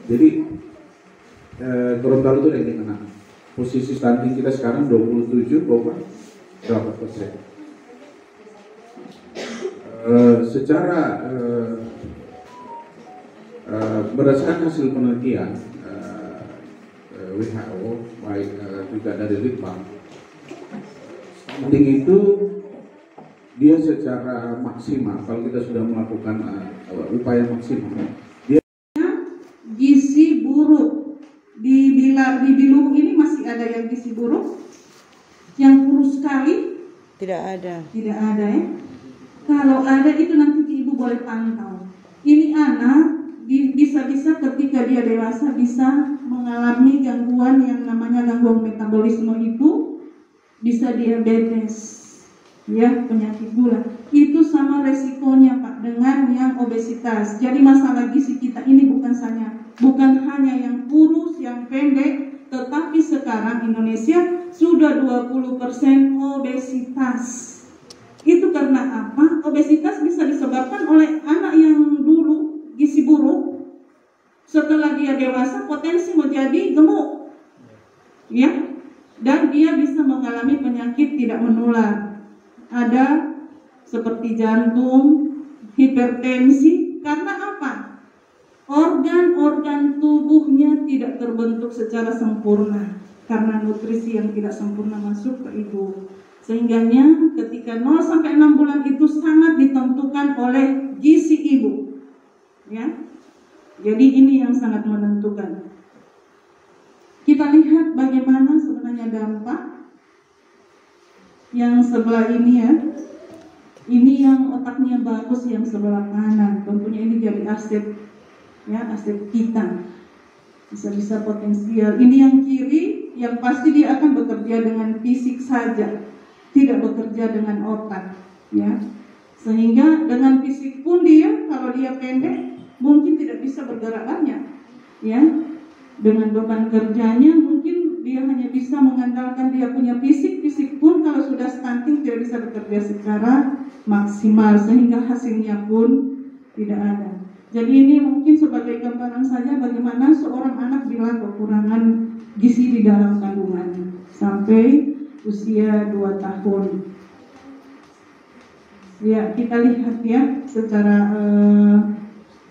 Jadi Gorontalo itu ranking 6. Posisi stunting kita sekarang 27, berapa persen? Secara berdasarkan hasil penelitian WHO baik juga dari Litbang, stunting itu dia secara maksimal kalau kita sudah melakukan upaya maksimal dia gizi buruk di Biluhu ini masih ada yang gizi buruk yang kurus sekali? Tidak ada ya. Kalau ada itu nanti ibu boleh pantau. Ini anak bisa-bisa ketika dia dewasa bisa mengalami gangguan yang namanya gangguan metabolisme, itu bisa diabetes, ya, penyakit gula. Itu sama resikonya Pak dengan yang obesitas. Jadi masalah gizi kita ini bukan hanya yang kurus, yang pendek, tetapi sekarang Indonesia sudah 20% obesitas. Itu karena apa? Obesitas bisa disebabkan oleh anak yang dulu gizi buruk, setelah dia dewasa potensi menjadi gemuk, ya, dan dia bisa mengalami penyakit tidak menular. Ada seperti jantung, hipertensi, karena apa? Organ-organ tubuhnya tidak terbentuk secara sempurna karena nutrisi yang tidak sempurna masuk ke ibu. Sehingganya ketika 0 sampai 6 bulan itu sangat ditentukan oleh gizi ibu, ya. Jadi ini yang sangat menentukan. Kita lihat bagaimana sebenarnya dampak yang sebelah ini, ya. Ini yang otaknya bagus, yang sebelah kanan. Tentunya ini jadi aset, ya, aset kita. Bisa-bisa potensial. Ini yang kiri, yang pasti dia akan bekerja dengan fisik saja, tidak bekerja dengan otak, ya. Sehingga dengan fisik pun dia, kalau dia pendek, mungkin tidak bisa bergerak banyak, ya. Dengan beban kerjanya mungkin dia hanya bisa mengandalkan dia punya fisik pun kalau sudah stunting tidak bisa bekerja secara maksimal, sehingga hasilnya pun tidak ada. Jadi ini mungkin sebagai gambaran saja bagaimana seorang anak bila kekurangan gizi di dalam kandungan sampai usia 2 tahun. Ya, kita lihat ya secara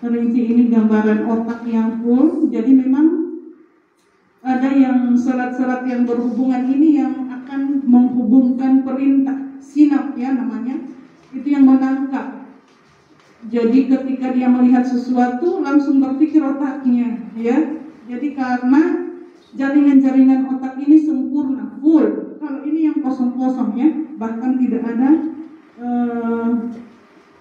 rinci ini gambaran otak yang full. Jadi memang ada yang serat-serat yang berhubungan ini yang akan menghubungkan perintah sinap, ya namanya, itu yang menangkap. Jadi ketika dia melihat sesuatu langsung berpikir otaknya, ya. Jadi karena jaringan-jaringan otak ini sempurna, full. Kalau ini yang kosong-kosong, ya, bahkan tidak ada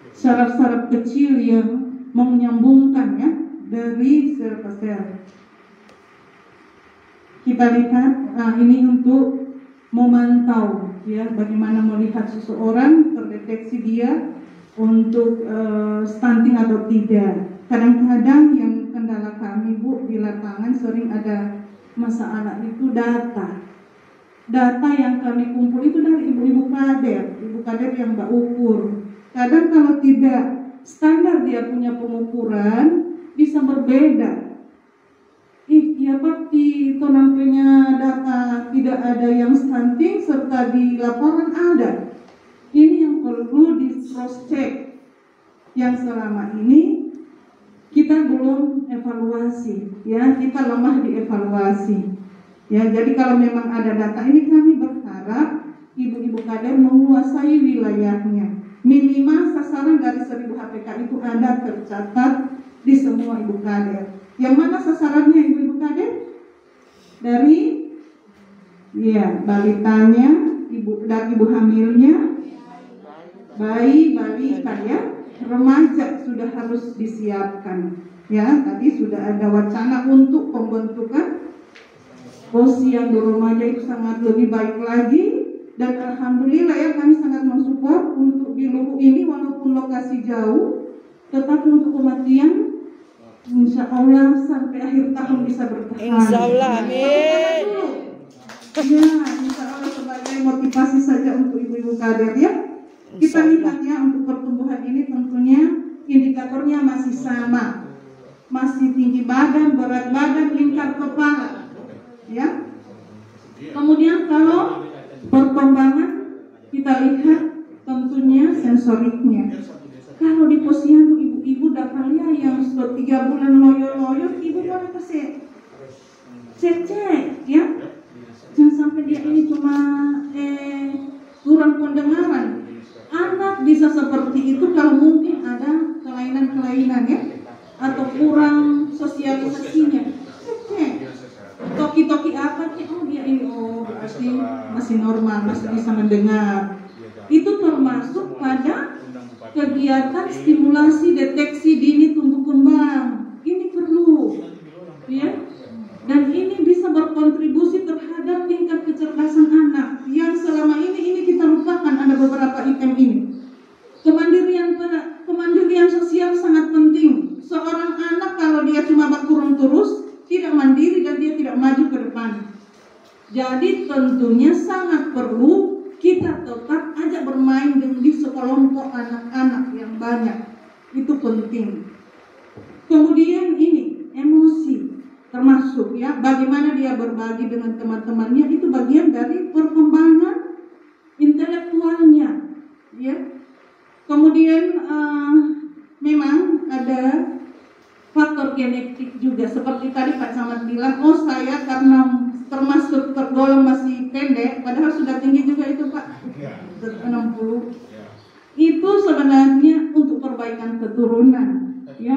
saraf-saraf kecil yang menyambungkan, ya, dari sel ke sel. Kita lihat, ini untuk memantau, ya, bagaimana melihat seseorang terdeteksi dia untuk stunting atau tidak. Kadang-kadang yang kendala kami Bu di lapangan sering ada masalah itu data yang kami kumpul itu dari ibu-ibu kader yang mbak ukur. Kadang kalau tidak standar dia punya pengukuran bisa berbeda. Ya Pak, itu nampaknya data tidak ada yang stunting serta di laporan ada. Ini yang perlu di cross check, yang selama ini kita belum evaluasi, ya, kita lemah di evaluasi, ya. Jadi kalau memang ada data ini kami berharap ibu-ibu kader menguasai wilayahnya. Minimal sasaran dari 1000 HPK itu ada tercatat di semua ibu kader. Yang mana sasarannya ibu-ibu kader? Dari, ya, balitanya, dari ibu hamilnya, bayi, balita, ya, remaja sudah harus disiapkan, ya. Tadi sudah ada wacana untuk pembentukan posyandu remaja itu sangat lebih baik lagi, dan alhamdulillah, ya, kami sangat mensupport untuk di Biluhu ini walaupun lokasi jauh, tetapi untuk kematian insya Allah sampai akhir tahun bisa bertahan. Insya Allah, amin. Ya, insya Allah sebagai motivasi saja untuk ibu-ibu kader, ya. Kita lihat, ya, untuk pertumbuhan ini tentunya indikatornya masih sama. masih tinggi badan, berat badan, lingkar kepala, ya. Kemudian kalau perkembangan kita lihat tentunya sensoriknya. Kalau di posyandu ibu-ibu dapat lihat yang sudah 3 bulan loyo-loyo, ibu boleh kasih cek ya. Jangan sampai dia ini cuma kurang pendengaran. Anak bisa seperti itu kalau mungkin ada kelainan-kelainan ya, atau kurang sosialisasinya. Cek. Toki-toki apa nih? Oh dia ini, oh berarti masih normal, masih bisa mendengar. Itu termasuk pada kegiatan stimulasi deteksi dini tumbuh kembang. Ini perlu, ya. Dan ini bisa berkontribusi terhadap tingkat kecerdasan anak yang selama ini kita lupakan. Ada beberapa item ini. Kemandirian sosial sangat penting. Seorang anak kalau dia cuma berkurung terus, tidak mandiri dan dia tidak maju ke depan. Jadi tentunya sangat perlu kita tetap ajak bermain di sekelompok anak-anak yang banyak. Itu penting. Kemudian ini emosi termasuk ya, bagaimana dia berbagi dengan teman-temannya, itu bagian dari perkembangan intelektualnya ya. Kemudian memang ada faktor genetik juga, seperti tadi Pak Camat bilang, oh saya karena termasuk tergolong masih pendek, padahal sudah tinggi juga itu Pak, 60. Itu sebenarnya untuk perbaikan keturunan, ya.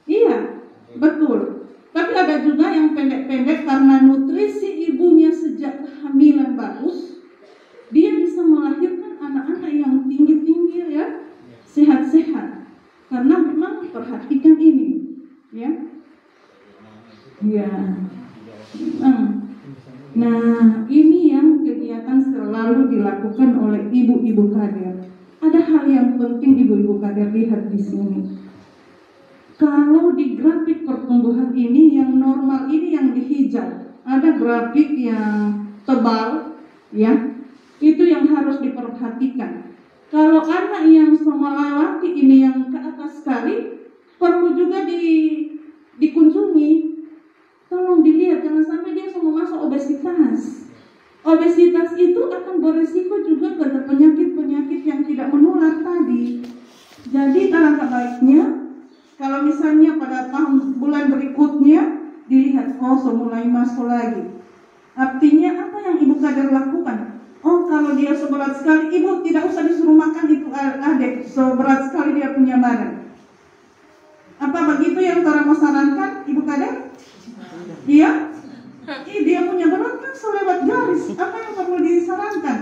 Iya, betul. Tapi ada juga yang pendek-pendek karena nutrisi ibunya sejak kehamilan bagus, dia bisa melahirkan anak-anak yang tinggi-tinggi ya, sehat-sehat. Karena memang perhatikan ini, ya. Ya. Nah, ini yang kegiatan selalu dilakukan oleh ibu-ibu kader. Ada hal yang penting ibu-ibu kader lihat di sini. Kalau di grafik pertumbuhan ini yang normal ini yang di hijau, ada grafik yang tebal, ya, itu yang harus diperhatikan. Kalau anak yang melewati ini yang ke atas sekali, perlu juga dikunjungi. Tolong dilihat, jangan sampai dia semua masuk obesitas. Obesitas itu akan berisiko juga pada penyakit-penyakit yang tidak menular tadi. Jadi alangkah baiknya kalau misalnya pada bulan berikutnya dilihat, oh mulai masuk lagi. Artinya apa yang ibu kader lakukan? Oh kalau dia seberat sekali, ibu tidak usah disuruh makan itu adik, seberat sekali dia punya badan. Apa begitu yang orang mau sarankan ibu kader? Iya? Dia punya berat kan selewat garis. Apa yang perlu disarankan?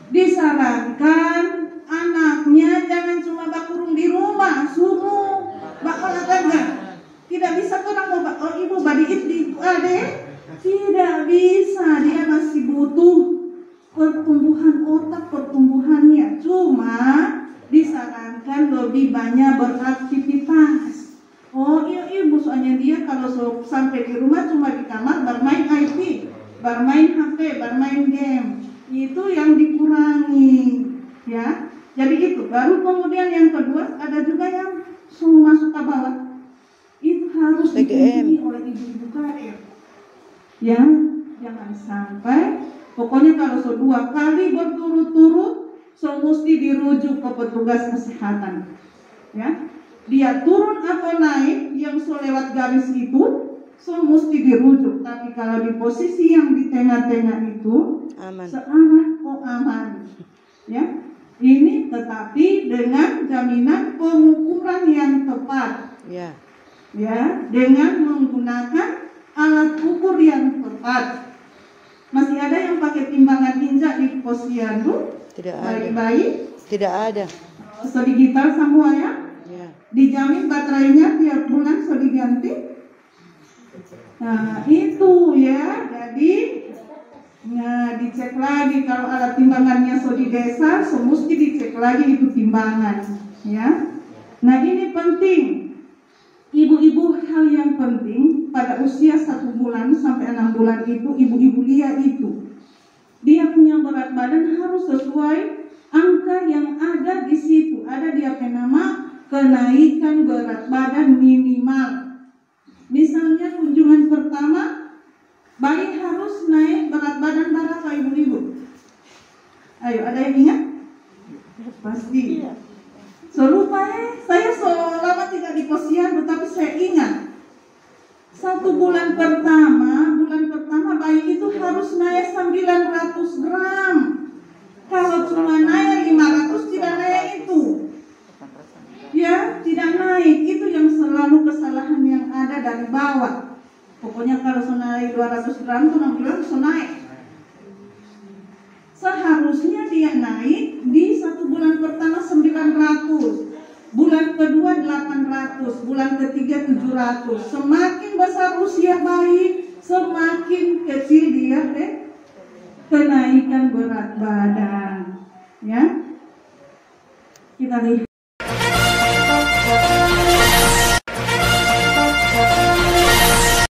Disarankan anaknya jangan cuma bakurung di rumah, suruh bakal enggak. Tidak bisa orang mau oh ibu badiit di ade. Tidak bisa, dia masih butuh pertumbuhan otak, pertumbuhannya. Cuma disarankan lebih banyak beraktivitas. Oh iya ibu, soalnya dia kalau sampai di rumah cuma di kamar bermain IP, bermain HP, bermain game. Itu yang dikurangi, ya. Jadi itu. Baru kemudian yang kedua ada juga yang semua masuk ke bawah. Itu harus dikunjungi oleh ibu-ibu kader. Ya, jangan sampai. Pokoknya kalau 2 kali berturut-turut, mesti dirujuk ke petugas kesehatan. Ya. Dia turun atau naik yang lewat garis itu mesti dirujuk. Tapi kalau di posisi yang di tengah-tengah itu aman. Searah aman. Ya. Ini tetapi dengan jaminan pengukuran yang tepat. Ya. Ya, dengan menggunakan alat ukur yang tepat. Masih ada yang pakai timbangan injak di posyandu? Tidak ada. Bayi-bayi? Tidak ada. Digital semua ya? Ya. Dijamin baterainya tiap bulan diganti. Nah itu ya. Jadi dicek lagi kalau alat timbangannya di desa, mesti dicek lagi itu timbangan. Ya. Nah ini penting. Ibu-ibu hal yang penting pada usia 1 bulan sampai 6 bulan itu ibu-ibu lihat itu. Dia punya berat badan harus sesuai angka yang ada di situ. Ada dia nama kenaikan berat badan minimal. Misalnya kunjungan pertama, bayi harus naik berat badan berapa ibu-ibu? Ayo, ada yang ingat? Pasti. Selupa saya selama tidak di posyandu, tapi saya ingat 1 bulan pertama bayi itu harus naik 900 gram. Kalau cuma naik 500 tidak naik itu. Ya, tidak naik. Itu yang selalu kesalahan yang ada dari bawah. Pokoknya kalau naik 200 gram itu 6 bulan bisa naik. Seharusnya dia naik di 1 bulan pertama 900, bulan kedua 800, bulan ketiga 700. Semakin besar usia bayi, semakin kecil dia kenaikan berat badan. Ya, kita lihat.